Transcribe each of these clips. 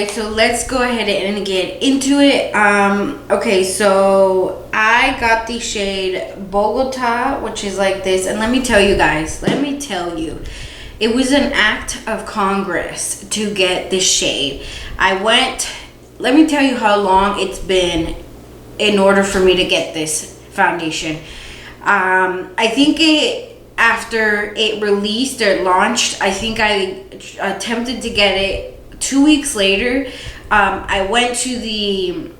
guys, so let's go ahead and get into it. Okay, so I got the shade Bogota, which is like this, and let me tell you guys, it was an act of Congress to get this shade. Let me tell you how long it's been in order for me to get this foundation. I think after it released or launched, I think I attempted to get it 2 weeks later. I went to the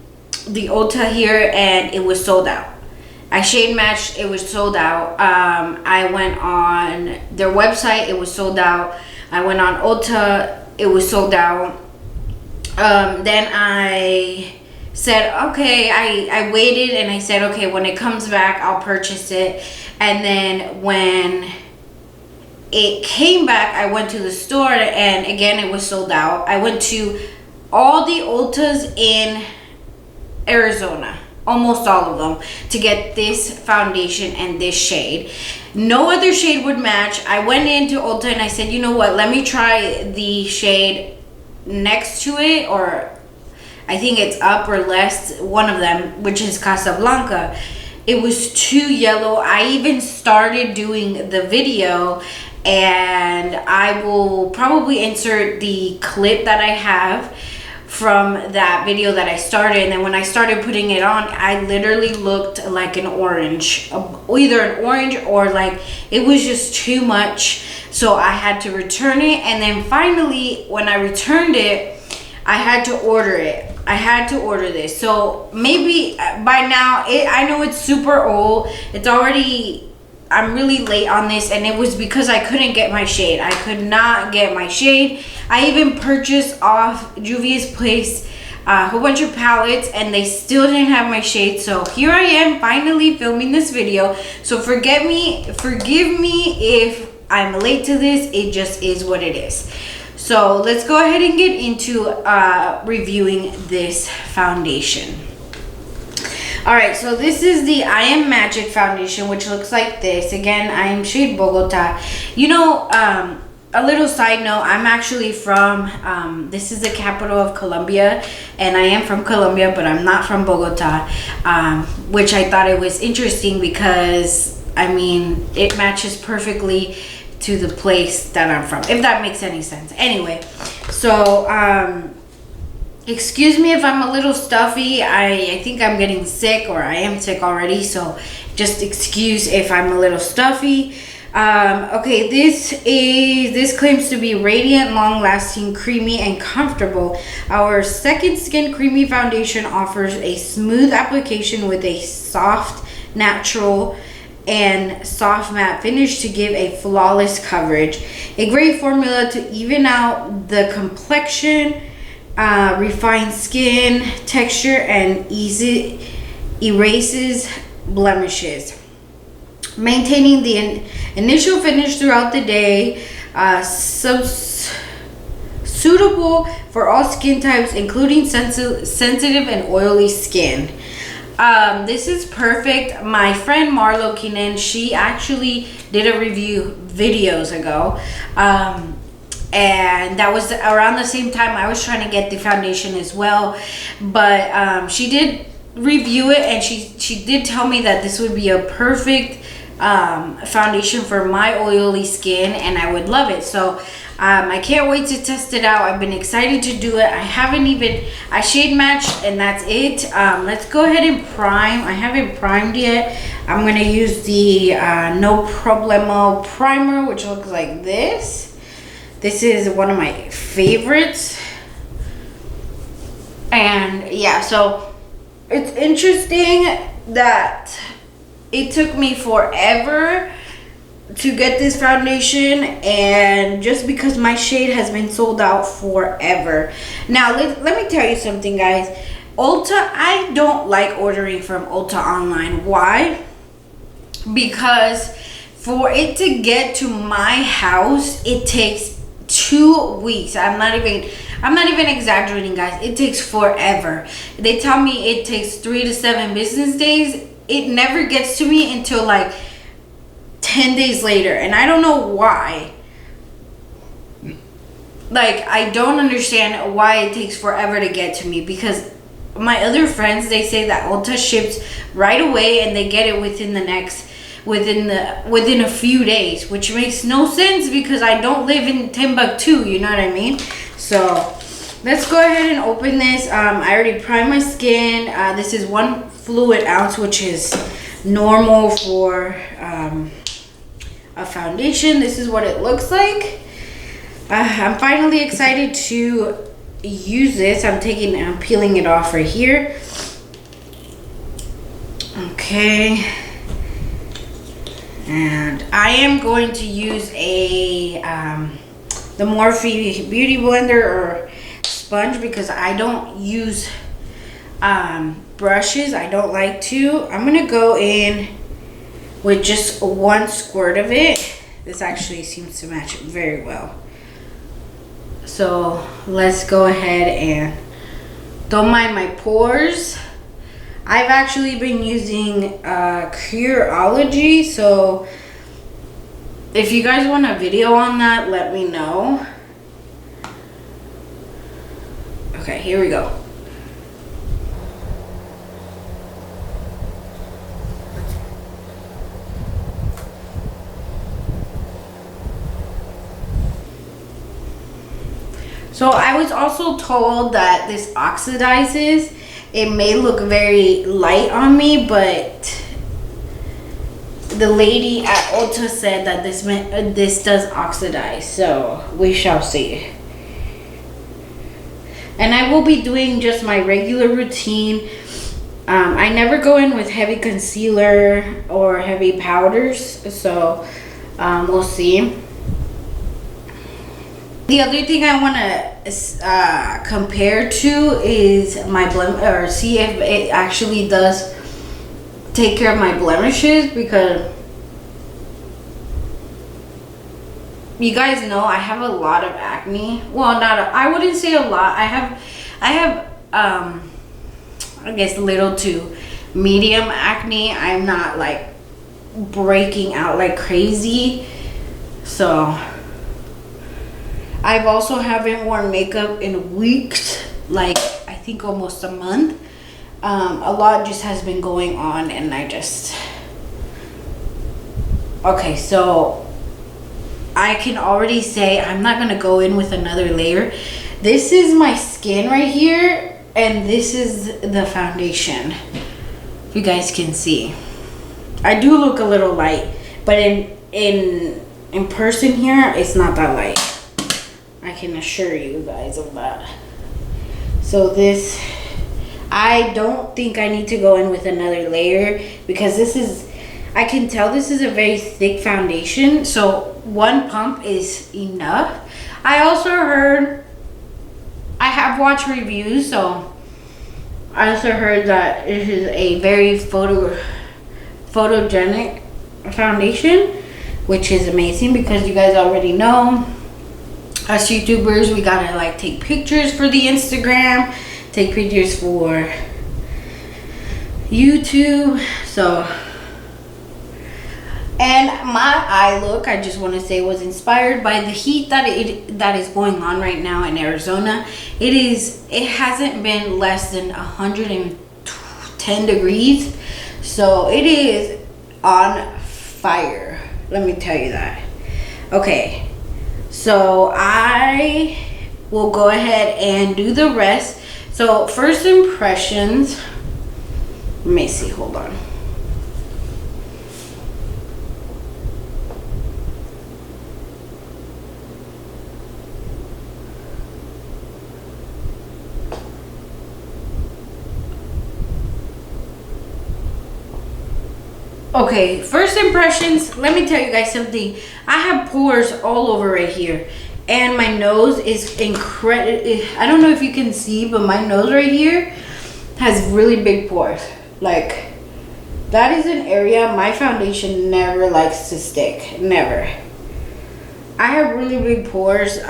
Ulta here and it was sold out. I shade matched, it was sold out. I went on their website, it was sold out. I went on Ulta, it was sold out. Then I said, okay, I waited and I said, okay, when it comes back, I'll purchase it. And then when it came back, I went to the store and again, it was sold out. I went to all the Ultas in Arizona, almost all of them, to get this foundation and this shade. No other shade would match. I went into Ulta and I said, you know what, let me try the shade next to it, or I think it's up or less, one of them, which is Casablanca. It was too yellow. I even started doing the video, and I will probably insert the clip that I have from that video that I started. And then when I started putting it on, I literally looked like an orange, either an orange or like it was just too much. So I had to return it. And then finally, when I returned it, I had to order it. I had to order this. So maybe by now, I know it's super old. It's already, I'm really late on this, and it was because I couldn't get my shade. I could not get my shade. I even purchased off Juvias place a whole bunch of palettes, and they still didn't have my shade. So here I am finally filming this video. So forgive me if I'm late to this. It just is what it is. So let's go ahead and get into reviewing this foundation. All right, so this is the I Am Magic foundation, which looks like this. Again, I am shade Bogota. You know, a little side note, I'm actually from, this is the capital of Colombia, and I am from Colombia, but I'm not from Bogota, which I thought it was interesting because, I mean, it matches perfectly to the place that I'm from, if that makes any sense. Anyway, so excuse me if I'm a little stuffy. I think I'm getting sick, or I am sick already, so just excuse if I'm a little stuffy. Okay, this claims to be radiant, long-lasting, creamy, and comfortable. Our Second Skin Creamy Foundation offers a smooth application with a soft, natural, and soft matte finish to give a flawless coverage. A great formula to even out the complexion, refine skin texture, and erases blemishes. Maintaining the initial finish throughout the day, suitable for all skin types, including sensitive and oily skin. This is perfect. My friend Marlo Keenan, she actually did a review videos ago. And that was around the same time I was trying to get the foundation as well. But she did review it, and she did tell me that this would be a perfect foundation for my oily skin, and I would love it. So I can't wait to test it out. I've been excited to do it. I shade matched, and that's it. Let's go ahead and prime. I haven't primed yet. I'm gonna use the No Problemo primer, which looks like this. This is one of my favorites. And yeah, so it's interesting that it took me forever to get this foundation, and just because my shade has been sold out forever. Now let me tell you something, guys. Ulta, I don't like ordering from Ulta online. Why? Because for it to get to my house, it takes 2 weeks. I'm not even exaggerating, guys. It takes forever. They tell me it takes 3 to 7 business days. It never gets to me until like 10 days later, and I don't know why. Like, I don't understand why it takes forever to get to me, because my other friends, they say that Ulta ships right away and they get it within a few days, which makes no sense because I don't live in Timbuktu, you know what I mean? So let's go ahead and open this. I already primed my skin. This is 1 fluid ounce, which is normal for a foundation. This is what it looks like. I'm finally excited to use this. I'm peeling it off right here. Okay. And I am going to use the Morphe Beauty Blender or sponge because I don't use brushes. I don't like to. I'm going to go in with just 1 squirt of it. This actually seems to match very well. So let's go ahead and don't mind my pores. I've actually been using Curology, so if you guys want a video on that, let me know. Okay, here we go. So I was also told that this oxidizes. It may look very light on me, but the lady at Ulta said that this does oxidize. So we shall see. And I will be doing just my regular routine. I never go in with heavy concealer or heavy powders. So we'll see. The other thing I want to compare to is my or see if it actually does take care of my blemishes, because you guys know I have a lot of acne. Well, I wouldn't say a lot. I have I guess little to medium acne. I'm not like breaking out like crazy. So I've also haven't worn makeup in weeks, like I think almost a month. A lot just has been going on, and okay, so I can already say I'm not gonna go in with another layer. This is my skin right here, and this is the foundation. If you guys can see, I do look a little light, but in person here, it's not that light. I can assure you guys of that. So this, I don't think I need to go in with another layer, because I can tell this is a very thick foundation. So 1 pump is enough. I also heard, I have watched reviews, so I also heard that it is a very photogenic foundation, which is amazing, because you guys already know, us YouTubers, we gotta like take pictures for the Instagram, take pictures for YouTube. So, and my eye look, I just want to say, was inspired by the heat that is going on right now in Arizona. It hasn't been less than 110 degrees, so it is on fire, let me tell you that. Okay, so I will go ahead and do the rest. So first impressions, let me see, hold on. Okay, first impressions, let me tell you guys something. I have pores all over right here, and my nose is incredible. I don't know if you can see, but my nose right here has really big pores. Like, that is an area my foundation never likes to stick, never. I have really big pores,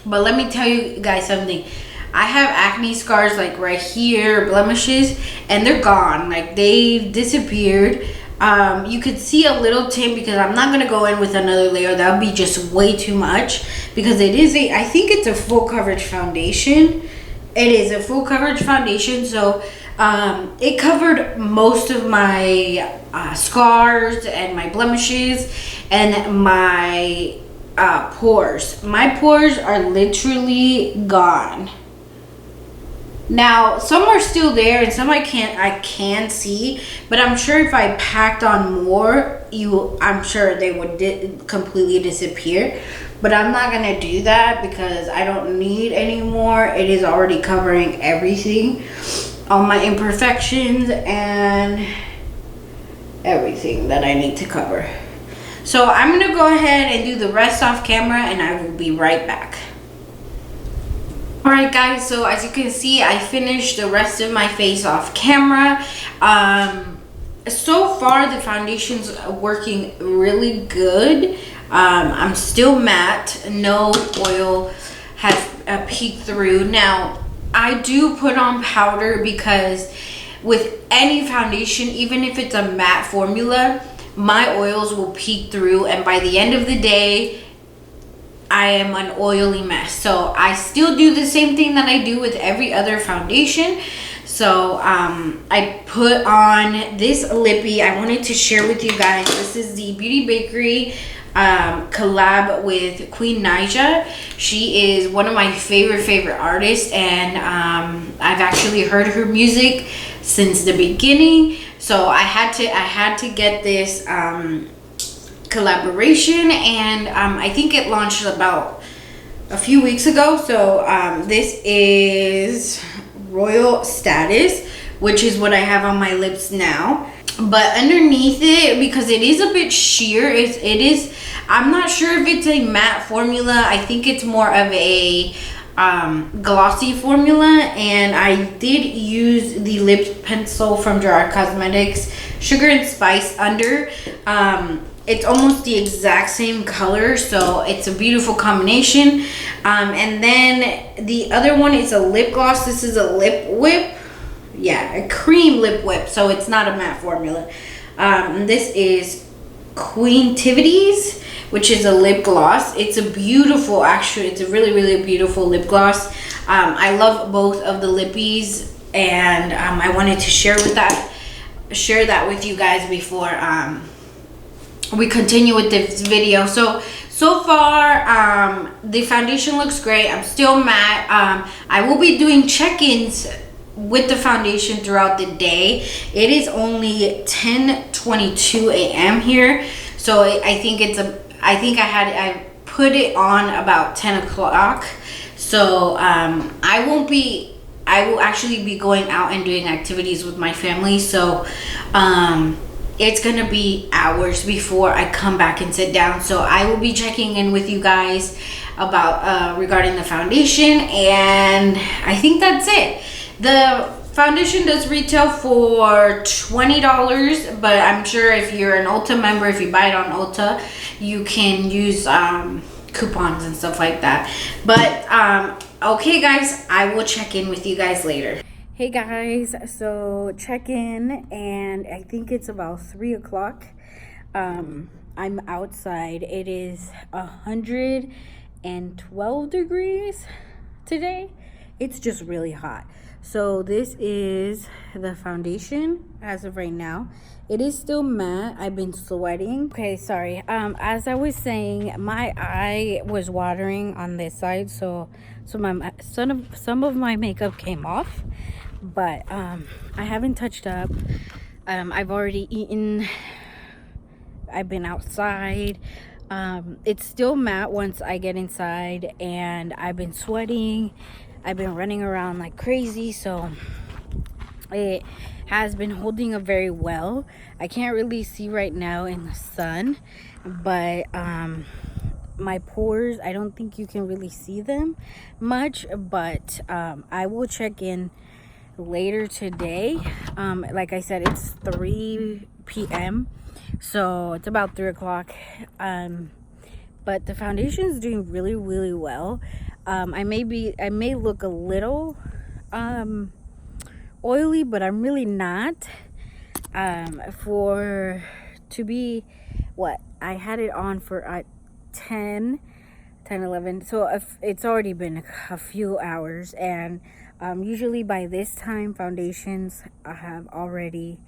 but let me tell you guys something. I have acne scars like right here, blemishes, and they're gone. Like, they've disappeared. You could see a little tint because I'm not going to go in with another layer. That would be just way too much because it is I think it's a full coverage foundation. It is a full coverage foundation. So it covered most of my scars and my blemishes and my pores. My pores are literally gone. Now, some are still there and some I can see, but I'm sure if I packed on more, I'm sure they would completely disappear. But I'm not going to do that because I don't need any more. It is already covering everything. All my imperfections and everything that I need to cover. So I'm going to go ahead and do the rest off camera and I will be right back. Alright guys, so as you can see, I finished the rest of my face off camera. So far the foundation's working really good. I'm still matte. No oil has peeked through. Now, I do put on powder because with any foundation, even if it's a matte formula, my oils will peek through, and by the end of the day, I am an oily mess. So I still do the same thing that I do with every other foundation. So I put on this lippy. I wanted to share with you guys. This is the Beauty Bakery collab with Queen Naija. She is one of my favorite artists, and I've actually heard her music since the beginning. So I had to get this collaboration, and I think it launched about a few weeks ago. So this is Royal Status, which is what I have on my lips now. But underneath it, because it is a bit sheer, it is I'm not sure if it's a matte formula. I think it's more of a glossy formula, and I did use the lip pencil from Gerard Cosmetics, Sugar and Spice under. It's almost the exact same color, so it's a beautiful combination. And then the other one is a lip gloss. This is a lip whip. Yeah, a cream lip whip, so it's not a matte formula. This is Queentivities, which is a lip gloss. It's a beautiful, actually, it's a really beautiful lip gloss. I love both of the lippies, and I wanted to share that with you guys before we continue with this video. So far the foundation looks great. I'm still matte. I will be doing check-ins with the foundation throughout the day. It is only 10:22 a.m. here, so I think I put it on about 10 o'clock. So I will actually be going out and doing activities with my family. So it's gonna be hours before I come back and sit down. So I will be checking in with you guys about regarding the foundation, and I think that's it. The foundation does retail for $20, but I'm sure if you're an Ulta member, if you buy it on Ulta, you can use coupons and stuff like that. But okay guys, I will check in with you guys later. Hey guys, so check in, and I think it's about 3 o'clock. I'm outside. It is 112 degrees today. It's just really hot. So this is the foundation as of right now. It is still matte. I've been sweating. Okay, sorry. As I was saying, my eye was watering on this side, so some of my makeup came off. But I haven't touched up. I've already eaten. I've been outside. It's still matte once I get inside, and I've been sweating. I've been running around like crazy, so it has been holding up very well. I can't really see right now in the sun, but my pores, I don't think you can really see them much, but I will check in later today. Like I said, it's 3 p.m. so it's about 3 o'clock. But the foundation is doing really well. I may look a little oily, but I'm really not. For to be what I had it on for 10, 11. So if it's already been a few hours, and usually by this time foundations have already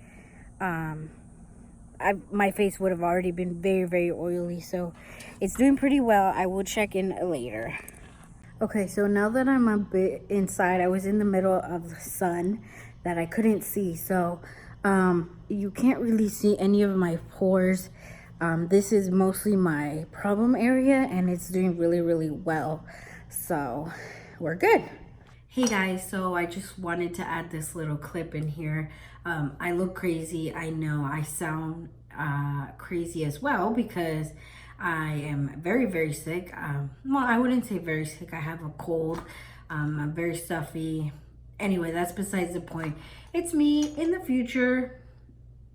my face would have already been very, very oily. So it's doing pretty well. I will check in later. Okay, so now that I'm a bit inside, I was in the middle of the sun that I couldn't see. So you can't really see any of my pores. This is mostly my problem area, and it's doing really, really well. So we're good. Hey guys, so I just wanted to add this little clip in here. I look crazy. I know I sound crazy as well because I am very, very sick. Well, I wouldn't say very sick. I have a cold. I'm very stuffy. Anyway, that's besides the point. It's me in the future.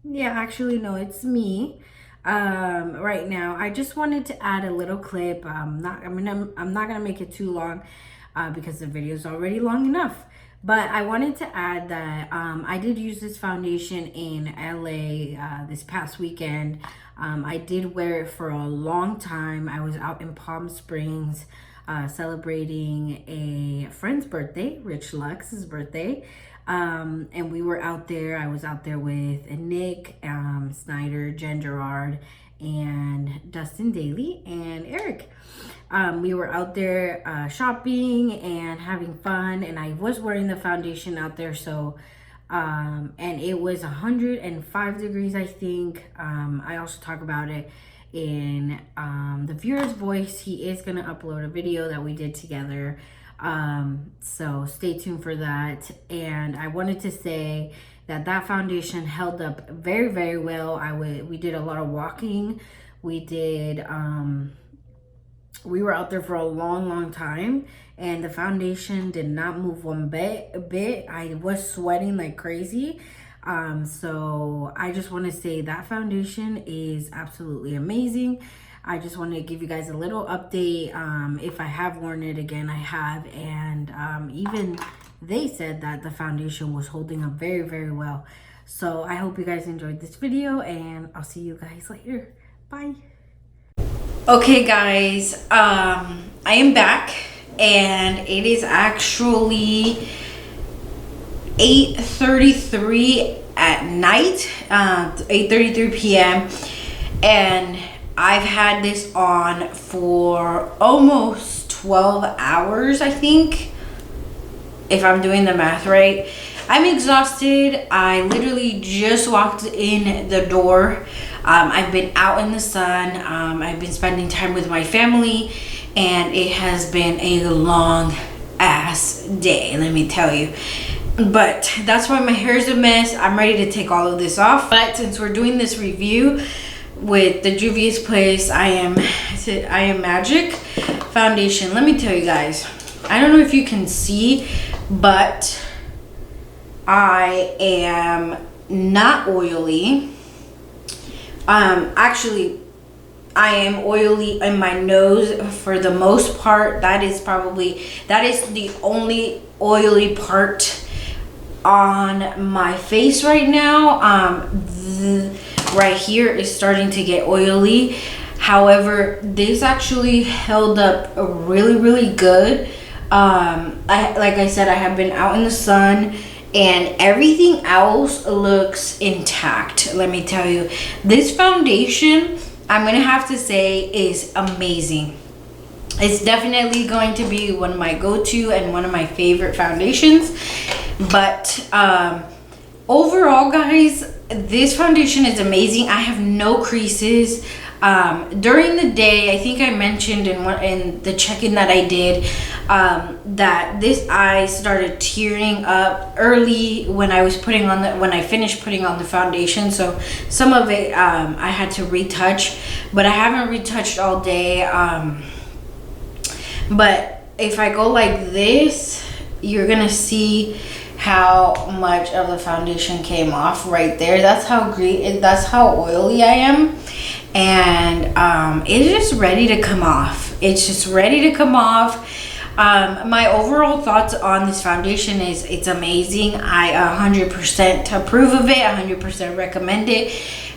Yeah, actually, no, it's me. Right now, I just wanted to add a little clip. I'm not gonna make it too long because the video is already long enough. But I wanted to add that I did use this foundation in LA this past weekend. I did wear it for a long time. I was out in Palm Springs celebrating a friend's birthday, Rich Lux's birthday. And we were out there. I was out there with Nick, Snyder, Jen Gerard, and Dustin Daly, and Eric. We were out there shopping and having fun, and I was wearing the foundation out there. So and it was 105 degrees, I think. I also talk about it in the viewer's voice. He is gonna upload a video that we did together, so stay tuned for that. And I wanted to say that foundation held up very, very well. We did a lot of walking. We were out there for a long time, and the foundation did not move one bit. I was sweating like crazy. So I just want to say that foundation is absolutely amazing. I just want to give you guys a little update. If I have worn it again, I have. And even they said that the foundation was holding up very, very well. So I hope you guys enjoyed this video, and I'll see you guys later. Bye. Okay guys, I am back, and it is actually 8:33 at night, 8:33 p.m. and I've had this on for almost 12 hours, I think, if I'm doing the math right. I'm exhausted. I literally just walked in the door. I've been out in the sun. I've been spending time with my family, and it has been a long ass day, let me tell you. But that's why my hair is a mess. I'm ready to take all of this off. But since we're doing this review with the Juvias Place I Am Magic foundation, let me tell you guys, I don't know if you can see, but I am not oily. Actually, I am oily in my nose for the most part. That is the only oily part on my face right now. Right here is starting to get oily. However, this actually held up really, really good. Like I said, I have been out in the sun, and everything else looks intact. Let me tell you, this foundation, I'm gonna have to say, is amazing. It's definitely going to be one of my go-to and one of my favorite foundations. But overall, guys, this foundation is amazing. I have no creases. During the day, I think I mentioned in the check-in that I did that I started tearing up early when I finished putting on the foundation. So some of it I had to retouch, but I haven't retouched all day. But if I go like this, you're gonna see how much of the foundation came off right there. That's how oily I am. And it's just ready to come off. It's just ready to come off. My overall thoughts on this foundation is it's amazing. I 100% approve of it, 100% recommend it,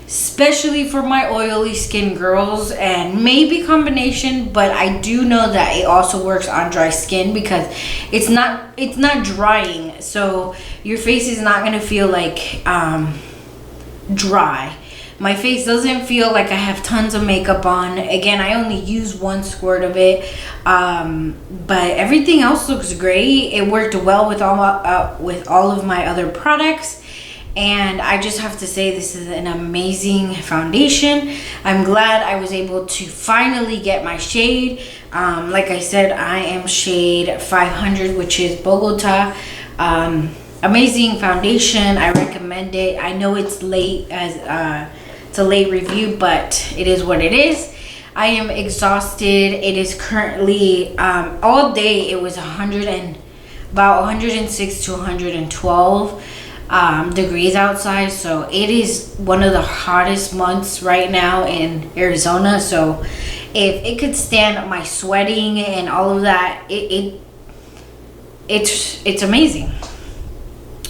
especially for my oily skin girls, and maybe combination, but I do know that it also works on dry skin because it's not drying, so your face is not gonna feel like dry. My face doesn't feel like I have tons of makeup on. Again, I only use 1 squirt of it, but everything else looks great. It worked well with all of my other products, and I just have to say this is an amazing foundation. I'm glad I was able to finally get my shade. Like I said, I am shade 500, which is Bogota. Amazing foundation. I recommend it. I know it's late, it's a late review, but it is what it is. I am exhausted. It is currently all day it was about 106 to 112 degrees outside, so it is one of the hottest months right now in Arizona. So if it could stand my sweating and all of that, it's amazing.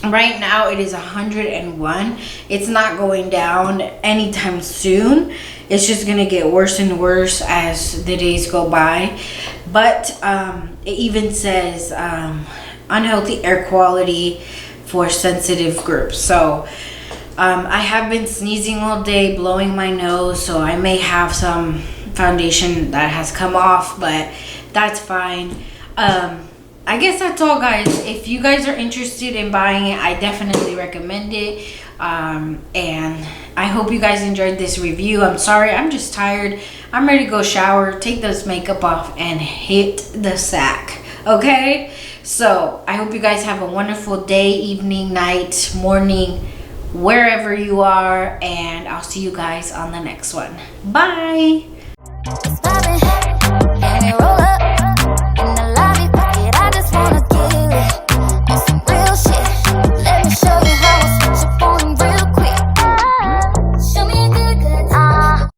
Right now it is 101. It's not going down anytime soon. It's just gonna get worse and worse as the days go by. But it even says unhealthy air quality for sensitive groups. So I have been sneezing all day, blowing my nose, so I may have some foundation that has come off, but that's fine. I guess that's all, guys. If you guys are interested in buying it, I definitely recommend it. And I hope you guys enjoyed this review. I'm sorry, I'm just tired. I'm ready to go shower, take this makeup off, and hit the sack. Okay? So I hope you guys have a wonderful day, evening, night, morning, wherever you are. And I'll see you guys on the next one. Bye.